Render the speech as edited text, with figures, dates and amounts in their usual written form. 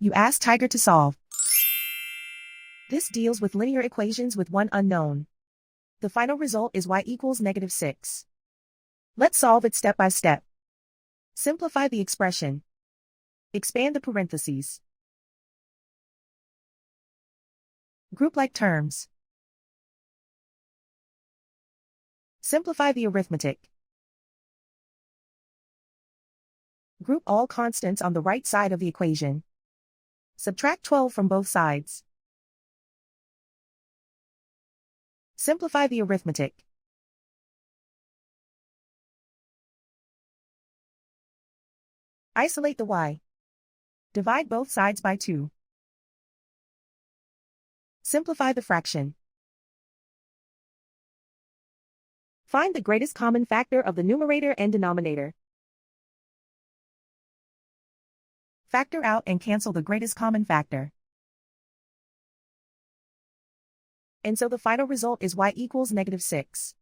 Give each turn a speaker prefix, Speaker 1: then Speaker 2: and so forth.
Speaker 1: You ask Tiger to solve. This deals with linear equations with one unknown. The final result is y equals -6. Let's solve it step by step. Simplify the expression. Expand the parentheses. Group like terms. Simplify the arithmetic. Group all constants on the right side of the equation. Subtract 12 from both sides. Simplify the arithmetic. Isolate the y. Divide both sides by 2. Simplify the fraction. Find the greatest common factor of the numerator and denominator. Factor out and cancel the greatest common factor. And so the final result is y equals -6.